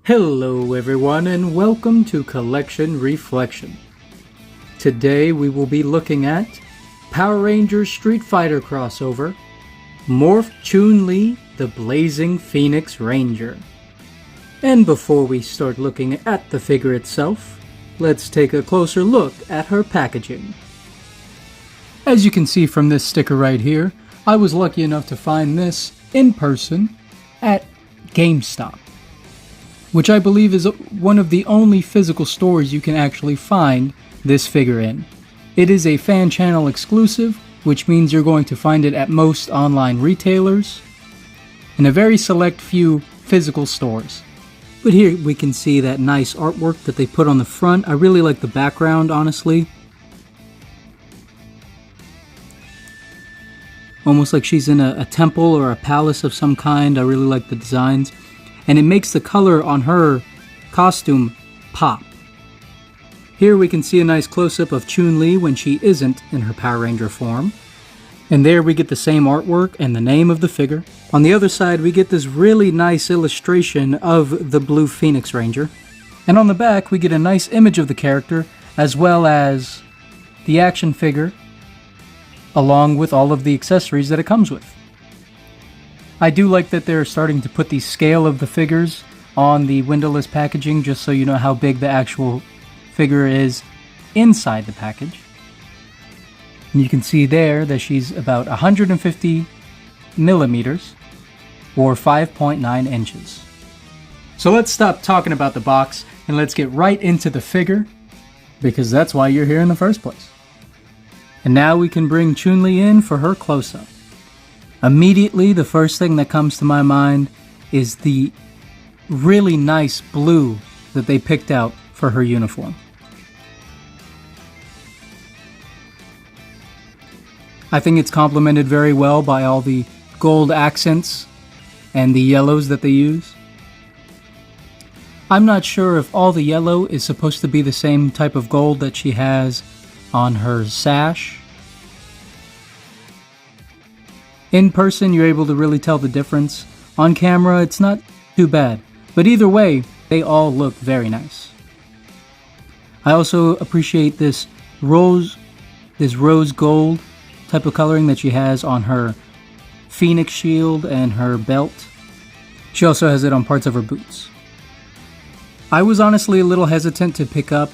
Hello everyone and welcome to Collection Reflection. Today we will be looking at Power Rangers Street Fighter crossover, Morph Chun-Li, the Blazing Phoenix Ranger. And before we start looking at the figure itself, let's take a closer look at her packaging. As you can see from this sticker right here, I was lucky enough to find this in person at GameStop, which I believe is one of the only physical stores you can actually find this figure in. It is a fan channel exclusive, which means you're going to find it at most online retailers and a very select few physical stores. But here we can see that nice artwork that they put on the front. I really like the background, honestly. Almost like she's in a temple or a palace of some kind. I really like the designs. And it makes the color on her costume pop. Here we can see a nice close-up of Chun-Li when she isn't in her Power Ranger form. And there we get the same artwork and the name of the figure. On the other side we get this really nice illustration of the Blue Phoenix Ranger. And on the back we get a nice image of the character as well as the action figure along with all of the accessories that it comes with. I do like that they're starting to put the scale of the figures on the windowless packaging just so you know how big the actual figure is inside the package. And you can see there that she's about 150 millimeters or 5.9 inches. So let's stop talking about the box and let's get right into the figure, because that's why you're here in the first place. And now we can bring Chun-Li in for her close-up. Immediately, the first thing that comes to my mind is the really nice blue that they picked out for her uniform. I think it's complemented very well by all the gold accents and the yellows that they use. I'm not sure if all the yellow is supposed to be the same type of gold that she has on her sash. In person, you're able to really tell the difference. On camera, it's not too bad. But either way, they all look very nice. I also appreciate this rose gold type of coloring that she has on her Phoenix shield and her belt. She also has it on parts of her boots. I was honestly a little hesitant to pick up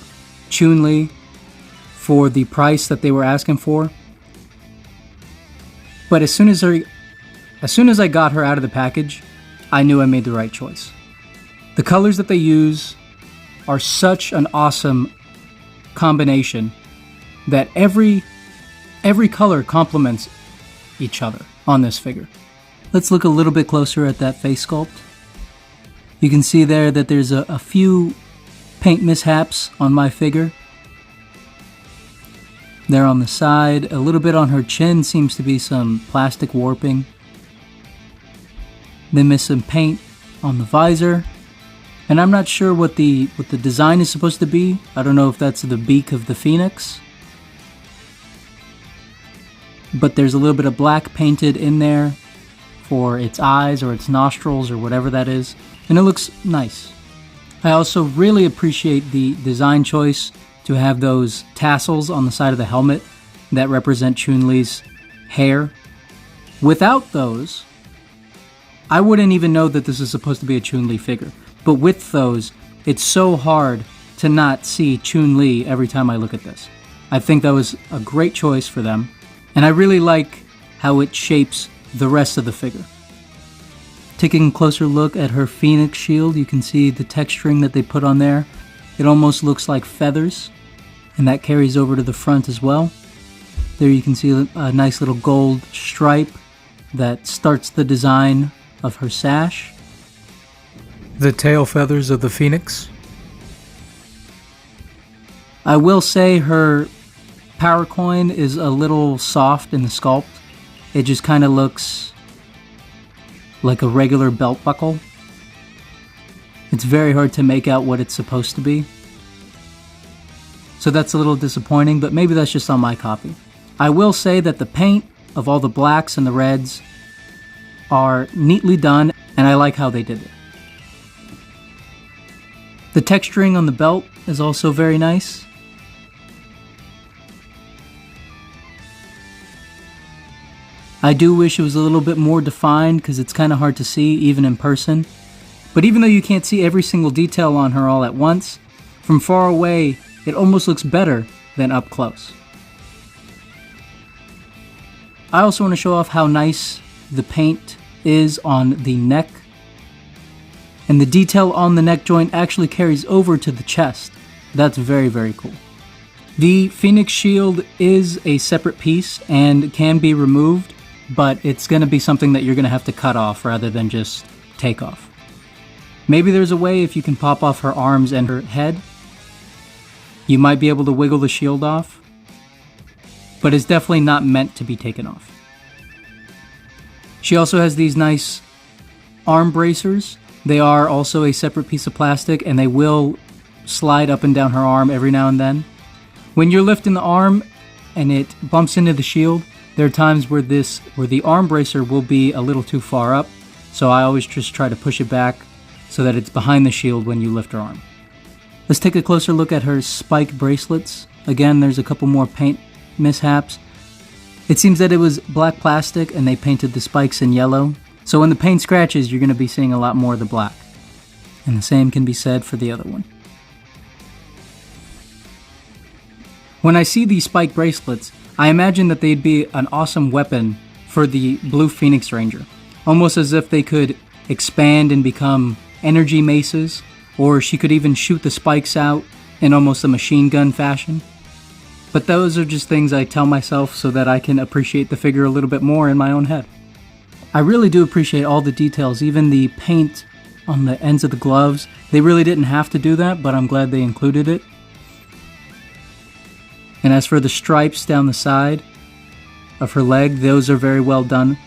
Chun-Li for the price that they were asking for. But as soon as I got her out of the package, I knew I made the right choice. The colors that they use are such an awesome combination that every color complements each other on this figure. Let's look a little bit closer at that face sculpt. You can see there that there's a few paint mishaps on my figure. There on the side, a little bit on her chin seems to be some plastic warping. They miss some paint on the visor. And I'm not sure what the design is supposed to be. I don't know if that's the beak of the Phoenix. But there's a little bit of black painted in there for its eyes or its nostrils or whatever that is. And it looks nice. I also really appreciate the design choice to have those tassels on the side of the helmet that represent Chun-Li's hair. Without those, I wouldn't even know that this is supposed to be a Chun-Li figure. But with those, it's so hard to not see Chun-Li every time I look at this. I think that was a great choice for them, and I really like how it shapes the rest of the figure. Taking a closer look at her Phoenix shield, you can see the texturing that they put on there. It almost looks like feathers, and that carries over to the front as well. There you can see a nice little gold stripe that starts the design of her sash. The tail feathers of the Phoenix. I will say her power coin is a little soft in the sculpt. It just kind of looks like a regular belt buckle. It's very hard to make out what it's supposed to be. So that's a little disappointing, but maybe that's just on my copy. I will say that the paint of all the blacks and the reds are neatly done, and I like how they did it. The texturing on the belt is also very nice. I do wish it was a little bit more defined because it's kind of hard to see even in person. But even though you can't see every single detail on her all at once, from far away it almost looks better than up close. I also want to show off how nice the paint is on the neck. And the detail on the neck joint actually carries over to the chest. That's very, very cool. The Phoenix shield is a separate piece and can be removed, but it's going to be something that you're going to have to cut off rather than just take off. Maybe there's a way if you can pop off her arms and her head, you might be able to wiggle the shield off, but it's definitely not meant to be taken off. She also has these nice arm bracers. They are also a separate piece of plastic and they will slide up and down her arm every now and then. When you're lifting the arm and it bumps into the shield, there are times where the arm bracer will be a little too far up, so I always just try to push it back so that it's behind the shield when you lift her arm. Let's take a closer look at her spike bracelets. Again, there's a couple more paint mishaps. It seems that it was black plastic and they painted the spikes in yellow, so when the paint scratches, you're going to be seeing a lot more of the black. And the same can be said for the other one. When I see these spike bracelets, I imagine that they'd be an awesome weapon for the Blue Phoenix Ranger, almost as if they could expand and become energy maces, or she could even shoot the spikes out in almost a machine gun fashion. But those are just things I tell myself so that I can appreciate the figure a little bit more in my own head. I really do appreciate all the details, even the paint on the ends of the gloves. They really didn't have to do that, but I'm glad they included it. And as for the stripes down the side of her leg, those are very well done.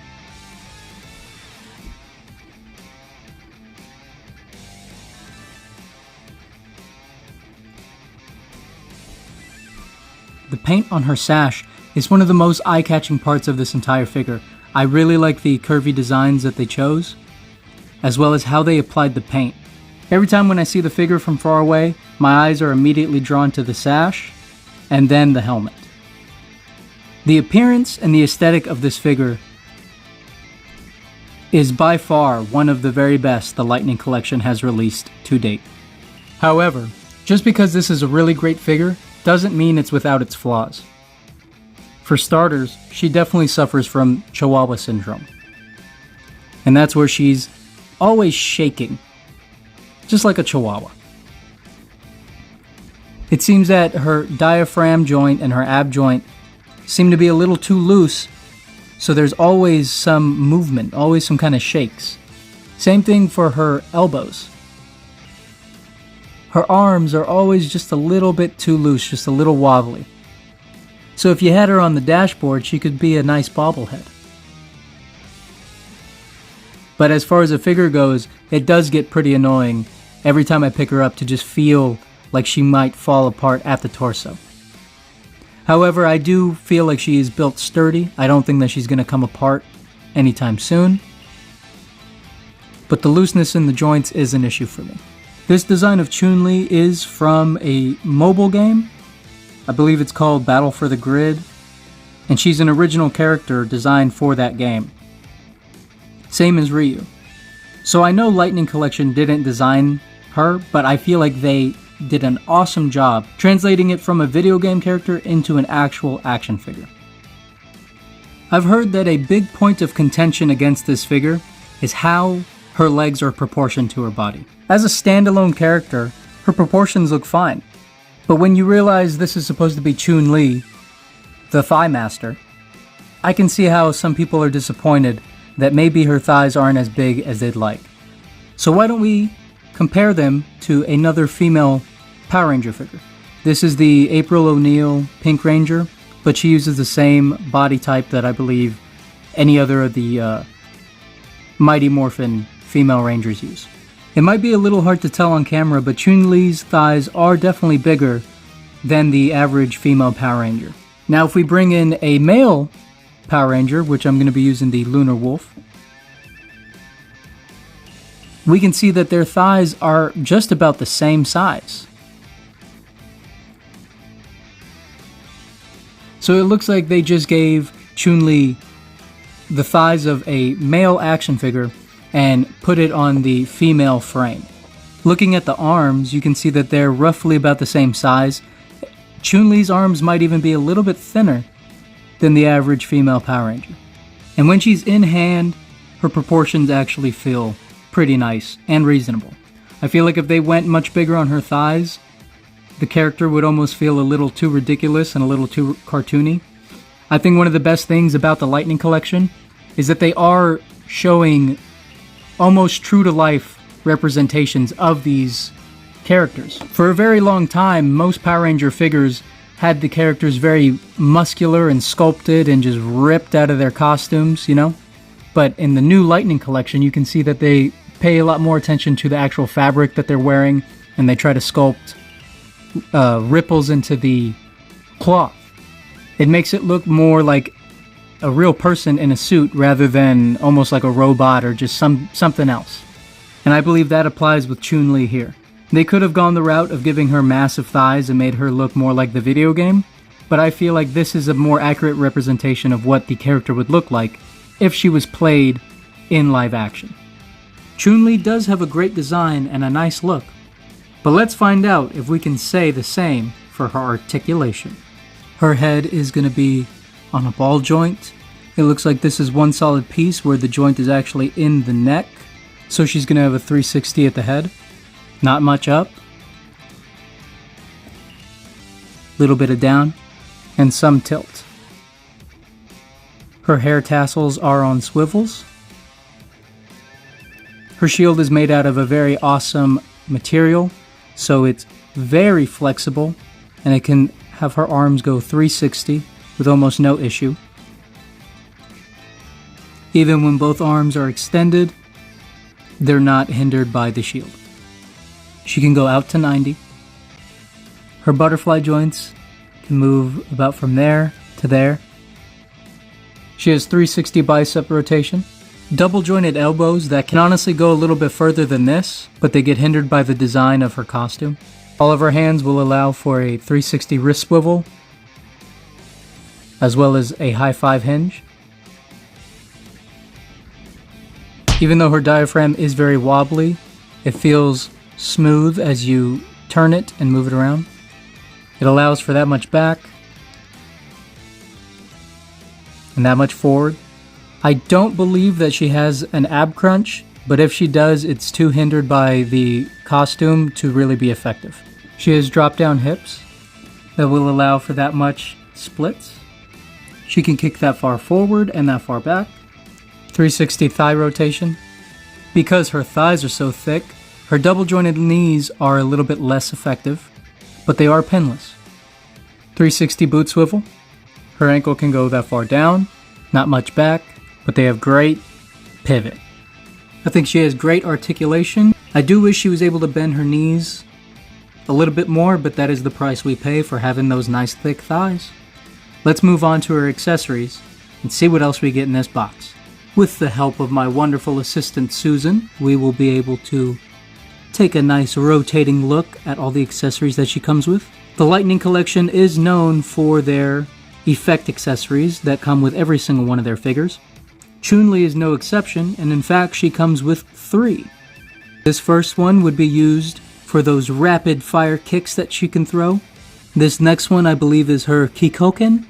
The paint on her sash is one of the most eye-catching parts of this entire figure. I really like the curvy designs that they chose, as well as how they applied the paint. Every time when I see the figure from far away, my eyes are immediately drawn to the sash and then the helmet. The appearance and the aesthetic of this figure is by far one of the very best the Lightning Collection has released to date. However, just because this is a really great figure doesn't mean it's without its flaws. For starters, she definitely suffers from Chihuahua syndrome. And that's where she's always shaking, just like a Chihuahua. It seems that her diaphragm joint and her ab joint seem to be a little too loose, so there's always some movement, always some kind of shakes. Same thing for her elbows. Her arms are always just a little bit too loose, just a little wobbly. So if you had her on the dashboard, she could be a nice bobblehead. But as far as a figure goes, it does get pretty annoying every time I pick her up to just feel like she might fall apart at the torso. However, I do feel like she is built sturdy. I don't think that she's going to come apart anytime soon. But the looseness in the joints is an issue for me. This design of Chun-Li is from a mobile game. I believe it's called Battle for the Grid. And she's an original character designed for that game. Same as Ryu. So I know Lightning Collection didn't design her, but I feel like they did an awesome job translating it from a video game character into an actual action figure. I've heard that a big point of contention against this figure is how her legs are proportioned to her body. As a standalone character, her proportions look fine. But when you realize this is supposed to be Chun-Li, the Thigh Master, I can see how some people are disappointed that maybe her thighs aren't as big as they'd like. So why don't we compare them to another female Power Ranger figure. This is the April O'Neil Pink Ranger, but she uses the same body type that I believe any other of the Mighty Morphin female Rangers use. It might be a little hard to tell on camera, but Chun-Li's thighs are definitely bigger than the average female Power Ranger. Now if we bring in a male Power Ranger, which I'm going to be using the Lunar Wolf, we can see that their thighs are just about the same size. So it looks like they just gave Chun-Li the thighs of a male action figure and put it on the female frame. Looking at the arms, you can see that they're roughly about the same size. Chun-Li's arms might even be a little bit thinner than the average female Power Ranger. And when she's in hand, her proportions actually feel pretty nice and reasonable. I feel like if they went much bigger on her thighs, the character would almost feel a little too ridiculous and a little too cartoony. I think one of the best things about the Lightning Collection is that they are showing almost true-to-life representations of these characters. For a very long time, most Power Ranger figures had the characters very muscular and sculpted and just ripped out of their costumes, you know? But in the new Lightning Collection, you can see that they pay a lot more attention to the actual fabric that they're wearing, and they try to sculpt ripples into the cloth. It makes it look more like a real person in a suit rather than almost like a robot or just something else. And I believe that applies with Chun-Li here. They could have gone the route of giving her massive thighs and made her look more like the video game, but I feel like this is a more accurate representation of what the character would look like if she was played in live action. Chun-Li does have a great design and a nice look, but let's find out if we can say the same for her articulation. Her head is going to be on a ball joint. It looks like this is one solid piece where the joint is actually in the neck, so she's going to have a 360 at the head. Not much up. Little bit of down, and some tilt. Her hair tassels are on swivels. Her shield is made out of a very awesome material, so it's very flexible, and it can have her arms go 360 with almost no issue. Even when both arms are extended, they're not hindered by the shield. She can go out to 90. Her butterfly joints can move about from there to there. She has 360 bicep rotation. Double jointed elbows that can honestly go a little bit further than this, but they get hindered by the design of her costume. All of her hands will allow for a 360 wrist swivel, as well as a high five hinge. Even though her diaphragm is very wobbly, it feels smooth as you turn it and move it around. It allows for that much back and that much forward. I don't believe that she has an ab crunch, but if she does, it's too hindered by the costume to really be effective. She has drop down hips that will allow for that much splits. She can kick that far forward and that far back. 360 thigh rotation. Because her thighs are so thick, her double jointed knees are a little bit less effective, but they are pinless. 360 boot swivel. Her ankle can go that far down, not much back, but they have great pivot. I think she has great articulation. I do wish she was able to bend her knees a little bit more, but that is the price we pay for having those nice thick thighs. Let's move on to her accessories and see what else we get in this box. With the help of my wonderful assistant Susan, we will be able to take a nice rotating look at all the accessories that she comes with. The Lightning Collection is known for their effect accessories that come with every single one of their figures. Chun-Li is no exception, and in fact she comes with 3. This first one would be used for those rapid fire kicks that she can throw. This next one I believe is her Kikoken.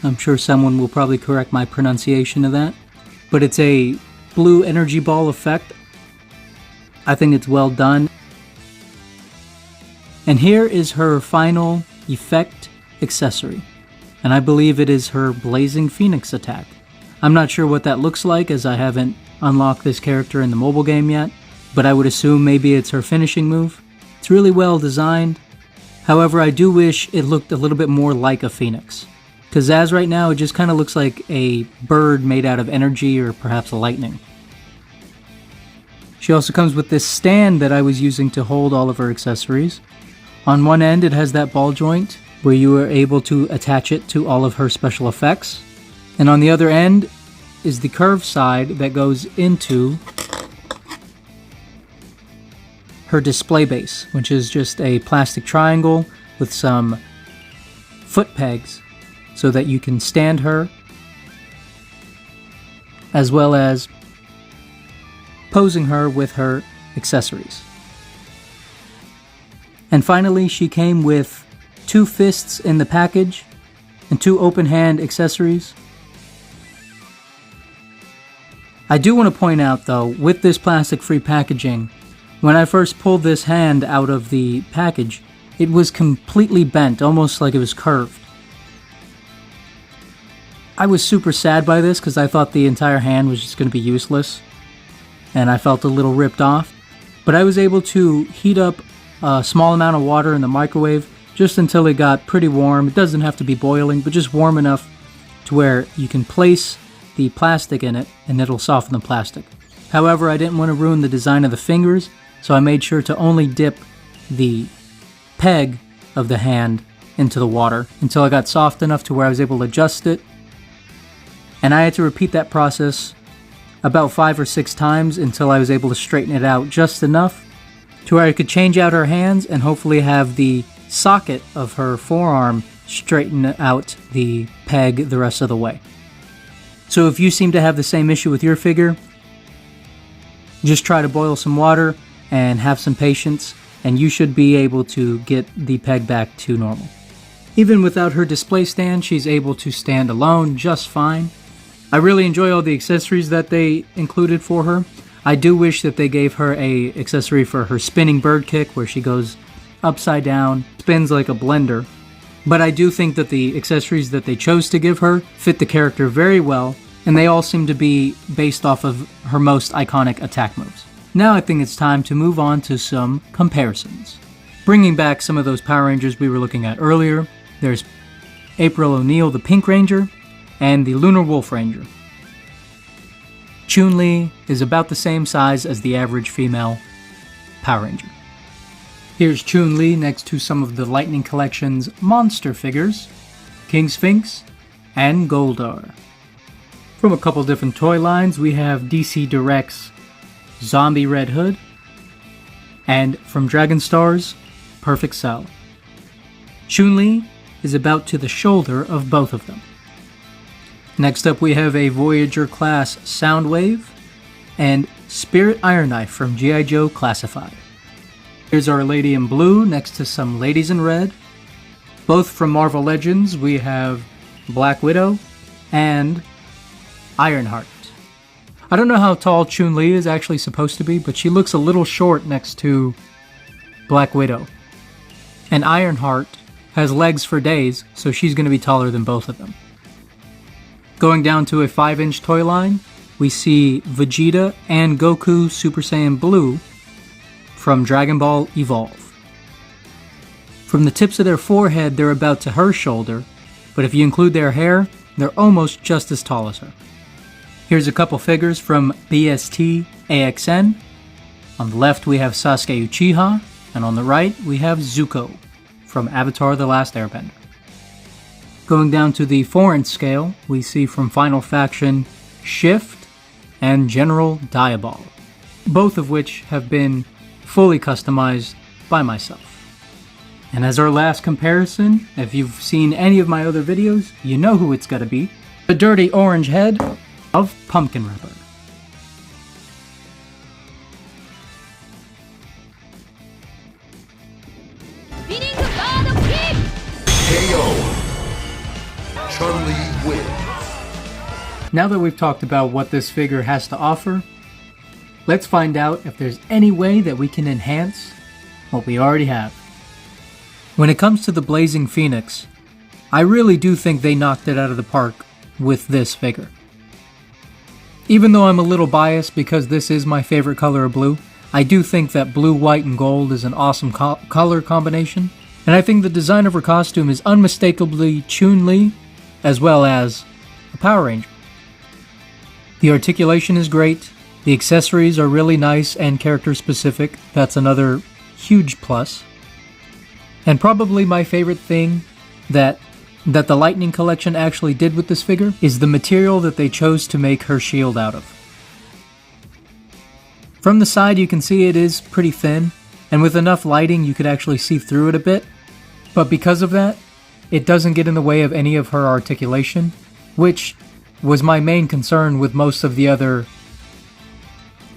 I'm sure someone will probably correct my pronunciation of that. But it's a blue energy ball effect. I think it's well done. And here is her final effect accessory. And I believe it is her Blazing Phoenix attack. I'm not sure what that looks like as I haven't unlocked this character in the mobile game yet, but I would assume maybe it's her finishing move. It's really well designed. However, I do wish it looked a little bit more like a phoenix. Because as right now, it just kind of looks like a bird made out of energy or perhaps lightning. She also comes with this stand that I was using to hold all of her accessories. On one end, it has that ball joint where you are able to attach it to all of her special effects. And on the other end is the curved side that goes into her display base, which is just a plastic triangle with some foot pegs so that you can stand her, as well as posing her with her accessories. And finally, she came with 2 fists in the package and 2 open hand accessories. I do want to point out though, with this plastic-free packaging, when I first pulled this hand out of the package, it was completely bent, almost like it was curved. I was super sad by this because I thought the entire hand was just going to be useless, and I felt a little ripped off. But I was able to heat up a small amount of water in the microwave just until it got pretty warm. It doesn't have to be boiling, but just warm enough to where you can place the plastic in it and it'll soften the plastic. However, I didn't want to ruin the design of the fingers, so I made sure to only dip the peg of the hand into the water until it got soft enough to where I was able to adjust it. And I had to repeat that process about 5 or 6 times until I was able to straighten it out just enough to where I could change out her hands and hopefully have the socket of her forearm straighten out the peg the rest of the way. So if you seem to have the same issue with your figure, just try to boil some water and have some patience, and you should be able to get the peg back to normal. Even without her display stand, she's able to stand alone just fine. I really enjoy all the accessories that they included for her. I do wish that they gave her an accessory for her spinning bird kick, where she goes upside down, spins like a blender. But I do think that the accessories that they chose to give her fit the character very well, and they all seem to be based off of her most iconic attack moves. Now I think it's time to move on to some comparisons. Bringing back some of those Power Rangers we were looking at earlier, there's April O'Neil, the Pink Ranger, and the Lunar Wolf Ranger. Chun-Li is about the same size as the average female Power Ranger. Here's Chun-Li next to some of the Lightning Collection's monster figures, King Sphinx and Goldar. From a couple different toy lines, we have DC Direct's Zombie Red Hood, and from Dragon Star's Perfect Cell. Chun-Li is about to the shoulder of both of them. Next up we have a Voyager class Soundwave and Spirit Iron Knife from G.I. Joe Classified. Here's Our Lady in Blue next to some ladies in red. Both from Marvel Legends, we have Black Widow and Ironheart. I don't know how tall Chun-Li is actually supposed to be, but she looks a little short next to Black Widow. And Ironheart has legs for days, so she's going to be taller than both of them. Going down to a 5-inch toy line, we see Vegeta and Goku Super Saiyan Blue from Dragon Ball Evolve. From the tips of their forehead, they're about to her shoulder, but if you include their hair, they're almost just as tall as her. Here's a couple figures from BST AXN. On the left we have Sasuke Uchiha, and on the right we have Zuko from Avatar: The Last Airbender. Going down to the 4-inch scale, we see from Final Faction Shift and General Diabol, both of which have been fully customized by myself. And as our last comparison, if you've seen any of my other videos, you know who it's gotta be. The dirty orange head of Pumpkin Ripper. Chun-Li wins. Now that we've talked about what this figure has to offer, let's find out if there's any way that we can enhance what we already have. When it comes to the Blazing Phoenix, I really do think they knocked it out of the park with this figure. Even though I'm a little biased because this is my favorite color of blue, I do think that blue, white, and gold is an awesome color combination, and I think the design of her costume is unmistakably Chun-Li, as well as a Power Ranger. The articulation is great, the accessories are really nice and character specific, that's another huge plus. And probably my favorite thing that the Lightning Collection actually did with this figure is the material that they chose to make her shield out of. From the side you can see it is pretty thin, and with enough lighting you could actually see through it a bit. But because of that, it doesn't get in the way of any of her articulation, which was my main concern with most of the other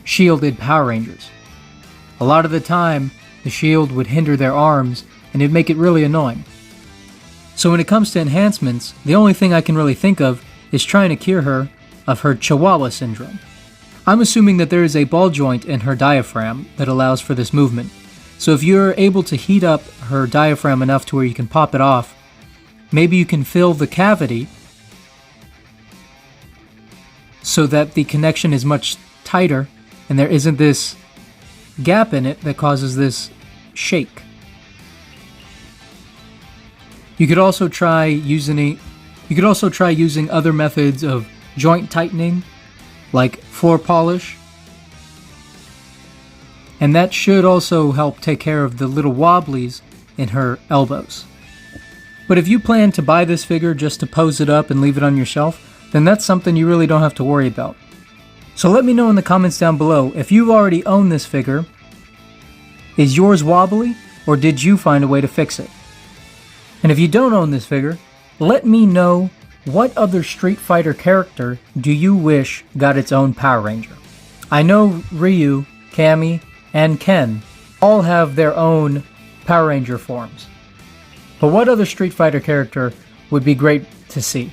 shielded Power Rangers. A lot of the time, the shield would hinder their arms, and it'd make it really annoying. So when it comes to enhancements, the only thing I can really think of is trying to cure her of her Chihuahua syndrome. I'm assuming that there is a ball joint in her diaphragm that allows for this movement. So if you're able to heat up her diaphragm enough to where you can pop it off, maybe you can fill the cavity so that the connection is much tighter and there isn't this gap in it that causes this shake. You could also try using other methods of joint tightening, like floor polish, and that should also help take care of the little wobblies in her elbows. But if you plan to buy this figure just to pose it up and leave it on your shelf, then that's something you really don't have to worry about. So let me know in the comments down below if you already own this figure. Is yours wobbly, or did you find a way to fix it? And if you don't own this figure, let me know what other Street Fighter character do you wish got its own Power Ranger. I know Ryu, Cammy, and Ken all have their own Power Ranger forms. But what other Street Fighter character would be great to see?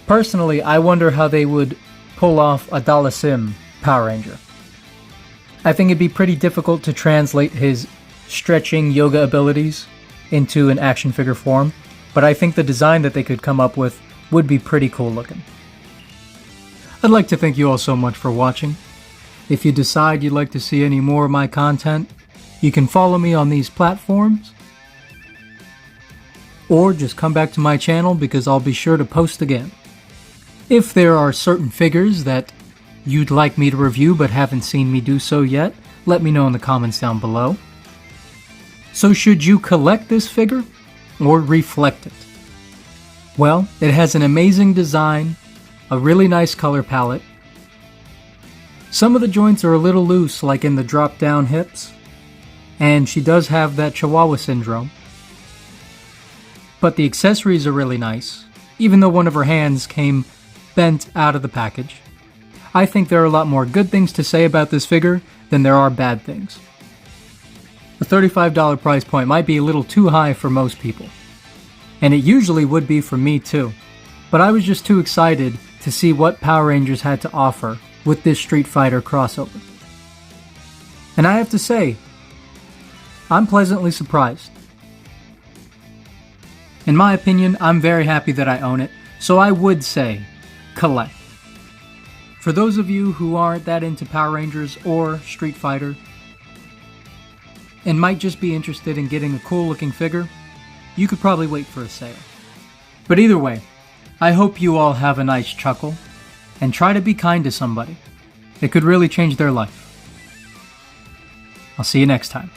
Personally, I wonder how they would pull off a Dalasim Power Ranger. I think it'd be pretty difficult to translate his stretching yoga abilities into an action figure form, but I think the design that they could come up with would be pretty cool looking. I'd like to thank you all so much for watching. If you decide you'd like to see any more of my content, you can follow me on these platforms, or just come back to my channel because I'll be sure to post again. If there are certain figures that you'd like me to review but haven't seen me do so yet, let me know in the comments down below. So should you collect this figure or reflect it? Well, it has an amazing design, a really nice color palette. Some of the joints are a little loose, like in the drop down hips, and she does have that Chihuahua syndrome. But the accessories are really nice, even though one of her hands came bent out of the package. I think there are a lot more good things to say about this figure than there are bad things. The $35 price point might be a little too high for most people, and it usually would be for me too, but I was just too excited to see what Power Rangers had to offer with this Street Fighter crossover. And I have to say, I'm pleasantly surprised. In my opinion, I'm very happy that I own it, so I would say, collect. For those of you who aren't that into Power Rangers or Street Fighter, and might just be interested in getting a cool looking figure, you could probably wait for a sale. But either way, I hope you all have a nice chuckle, and try to be kind to somebody. It could really change their life. I'll see you next time.